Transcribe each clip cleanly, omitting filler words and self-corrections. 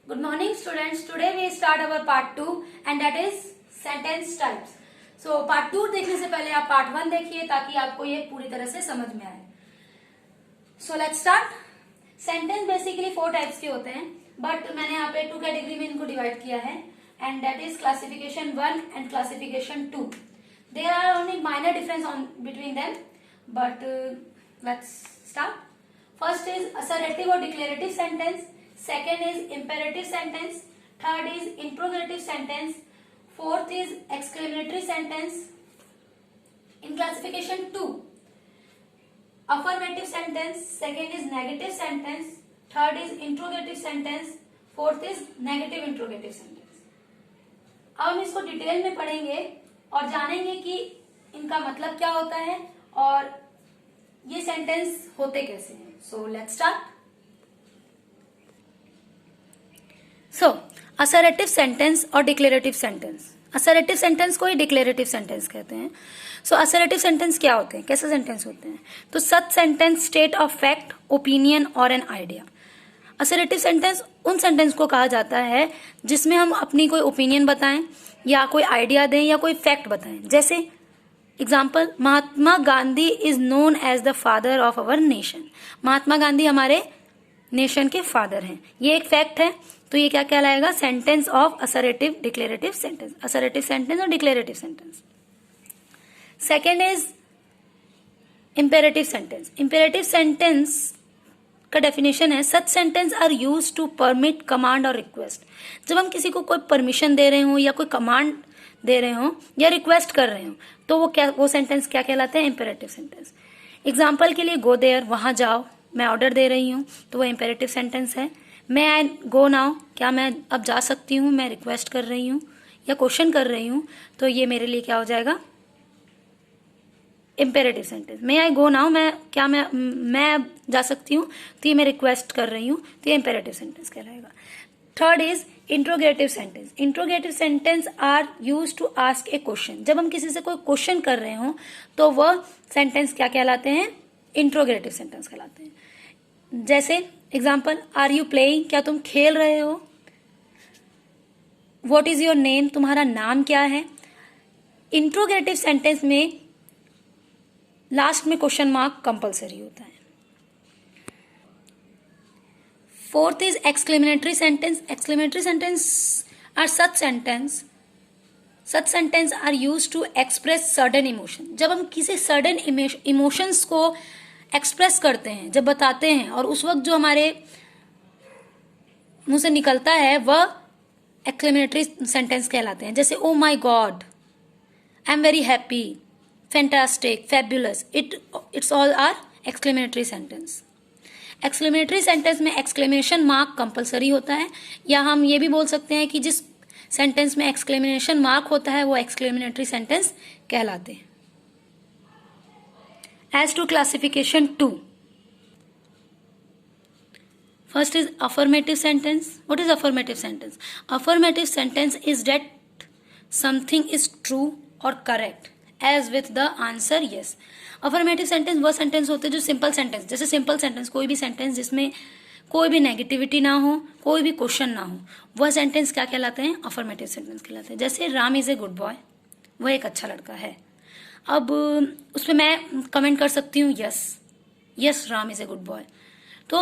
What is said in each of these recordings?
Good morning students. Today we start our part 2 and that is sentence types. So part 2 देखने से पहले आप part 1 देखिए ताकि आपको ये पूरी तरह से समझ में आए. So let's start. Sentence basically 4 types के होते हैं but मैंने यहाँ पे 2 कैटेगरी में इनको डिवाइड किया है and that is classification 1 and classification 2. There are only minor difference between them but let's start. First is assertive or declarative sentence. Second is imperative sentence. Third is interrogative sentence. Fourth is exclamatory sentence. In classification 2, affirmative sentence. Second is negative sentence. Third is interrogative sentence. Fourth is negative interrogative sentence. अब हम इसको detail में पढ़ेंगे और जानेंगे कि इनका मतलब क्या होता है और ये सेंटेंस होते कैसे हैं. So let's start. So assertive sentence और डिक्लेरेटिव सेंटेंस. असर्टिव सेंटेंस को ही डिक्लेरेटिव सेंटेंस कहते हैं. सो असर्टिव सेंटेंस क्या होते हैं, कैसे सेंटेंस होते हैं? तो सच sentence state of fact, opinion और एन आइडिया. असर्टिव सेंटेंस उन सेंटेंस को कहा जाता है जिसमें हम अपनी कोई ओपिनियन बताएं या कोई आइडिया दें या कोई फैक्ट बताएं. जैसे example, Mahatma Gandhi is known as the father of our nation. Mahatma Gandhi हमारे नेशन के फादर हैं. ये एक फैक्ट है. तो ये क्या कहलाएगा? Sentence of assertive declarative sentence. Assertive sentence और declarative sentence. Second is imperative sentence. Imperative sentence का डेफिनेशन है such sentence are use to permit, command और रिक्वेस्ट. जब हम किसी को कोई परमिशन दे रहे हो या कोई कमांड दे रहे हो या रिक्वेस्ट कर रहे हो तो वो सेंटेंस क्या कहलाते हैं? Imperative sentence. एग्जाम्पल के लिए गो देयर, वहां जाओ. मैं ऑर्डर दे रही हूँ तो वो इंपेरेटिव सेंटेंस है. मैं आई गो नाउ, क्या मैं अब जा सकती हूँ? मैं रिक्वेस्ट कर रही हूँ या क्वेश्चन कर रही हूँ तो ये मेरे लिए क्या हो जाएगा? Imperative sentence. मैं आई गो नाउ, मैं अब जा सकती हूँ तो ये मैं रिक्वेस्ट कर रही हूँ तो ये इंपेरेटिव सेंटेंस कहलाएगा. Third is interrogative sentence. Interrogative sentence are use to ask a question. जब हम किसी से कोई क्वेश्चन कर रहे हो तो वह सेंटेंस क्या कहलाते हैं? इंट्रोगेटिव सेंटेंस कहलाते हैं. जैसे एग्जाम्पल, आर यू प्लेइंग, क्या तुम खेल रहे हो? व्हाट इज योर नेम, तुम्हारा नाम क्या है? इंट्रोगेटिव सेंटेंस में लास्ट में क्वेश्चन मार्क कंपल्सरी होता है. Fourth is exclamatory sentence. Exclamatory sentence are such sentence are use to express sudden emotion. जब हम किसी सडन इमोशंस को एक्सप्रेस करते हैं, जब बताते हैं और उस वक्त जो हमारे मुंह से निकलता है वह एक्सक्लेमेटरी सेंटेंस कहलाते हैं. जैसे oh my God, I am very happy, fantastic, fabulous, it's all are exclamatory sentence. Exclamatory sentence में एक्सक्लेमेशन मार्क कंपलसरी होता है या हम ये भी बोल सकते हैं कि जिस सेंटेंस में एक्सक्लेमेशन मार्क होता है वो एक्सक्लेमेटरी सेंटेंस कहलाते हैं. As to classification 2, first is affirmative sentence. What is affirmative sentence? Affirmative sentence is that something is true or correct as with the answer yes. Affirmative sentence वह sentence होते हैं जो simple sentence, जैसे simple sentence कोई भी sentence जिसमें कोई भी नेगेटिविटी ना हो, कोई भी क्वेश्चन ना हो, वह सेंटेंस क्या कहलाते हैं? अफर्मेटिव सेंटेंस कहलाते हैं. जैसे Ram is a good boy, वह एक अच्छा लड़का है. अब उस पर मैं कमेंट कर सकती हूँ yes Ram is a good boy. तो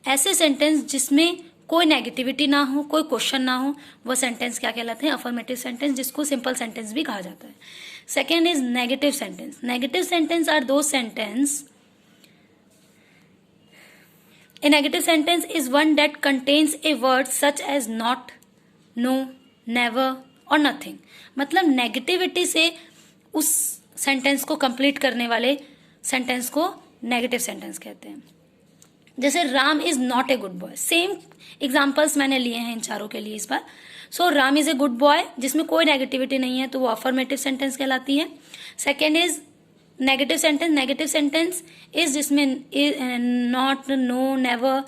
ऐसे सेंटेंस जिसमें कोई नेगेटिविटी ना हो, कोई क्वेश्चन ना हो, वह सेंटेंस क्या कहलाते हैं? अफर्मेटिव सेंटेंस, जिसको सिंपल सेंटेंस भी कहा जाता है. Second is negative sentence. Negative sentence are do sentence. A negative sentence is one that contains a word such as not, no, never और नथिंग. मतलब नेगेटिविटी से उस सेंटेंस को कंप्लीट करने वाले सेंटेंस को नेगेटिव सेंटेंस कहते हैं. जैसे Ram is not a good boy. Same examples मैंने लिए हैं इन चारों के लिए इस बार. So Ram is a good boy जिसमें कोई नेगेटिविटी नहीं है तो वो अफर्मेटिव सेंटेंस कहलाती है. Second is negative sentence. Negative sentence is जिसमें नॉट, नो, नेवर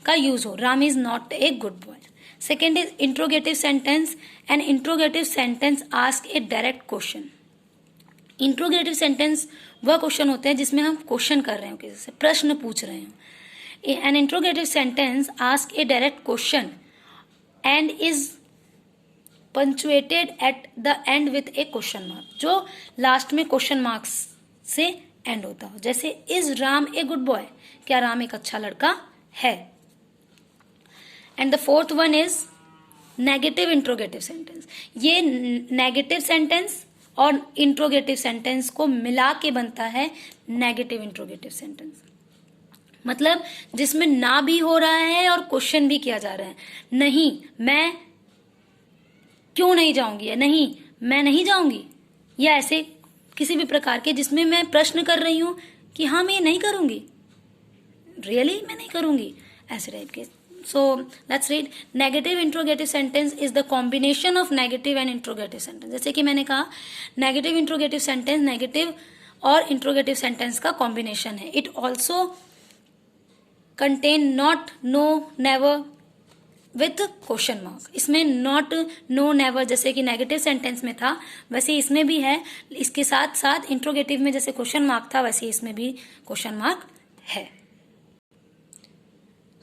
का यूज हो. Ram is not a good boy. Second is interrogative sentence. And interrogative sentence ask a direct question. Interrogative sentence वह question होते हैं जिसमें हम क्वेश्चन कर रहे हो, किसी से प्रश्न पूछ रहे हो. An interrogative sentence ask a direct question and is punctuated at the end with a question mark, जो लास्ट में क्वेश्चन मार्क्स से एंड होता हो। जैसे is Ram a good boy, क्या राम एक अच्छा लड़का है। And the fourth one is negative interrogative sentence. ये नेगेटिव सेंटेंस और इंट्रोगेटिव सेंटेंस को मिला के बनता है नेगेटिव इंट्रोगेटिव सेंटेंस, मतलब जिसमें ना भी हो रहा है और क्वेश्चन भी किया जा रहा है। नहीं मैं क्यों नहीं जाऊंगी, या नहीं मैं नहीं जाऊंगी, या ऐसे किसी भी प्रकार के जिसमें मैं प्रश्न कर रही हूं कि हाँ मैं ये नहीं करूंगी, रियली मैं नहीं करूंगी, ऐसे टाइप के। So let's read. Negative interrogative sentence is the combination of negative and interrogative sentence. जैसे कि मैंने कहा नेगेटिव इंट्रोगेटिव सेंटेंस नेगेटिव और इंट्रोगेटिव सेंटेंस का कॉम्बिनेशन है। It also contain not, no, never with question mark. इसमें not, no, never जैसे कि नेगेटिव सेंटेंस में था वैसे इसमें भी है। इसके साथ साथ इंट्रोगेटिव में जैसे क्वेश्चन मार्क था वैसे इसमें भी क्वेश्चन मार्क है।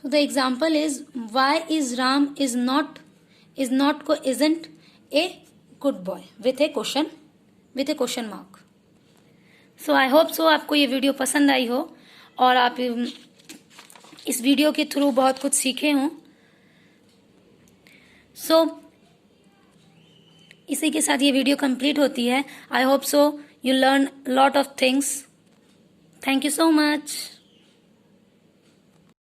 So the example is why is Ram is not को isn't a good boy with a question mark. So I hope so आपको ये वीडियो पसंद आई हो और आप इस वीडियो के थ्रू बहुत कुछ सीखे हों। So इसी के साथ ये वीडियो कंप्लीट होती है। I hope so you learn a lot of things. Thank you so much.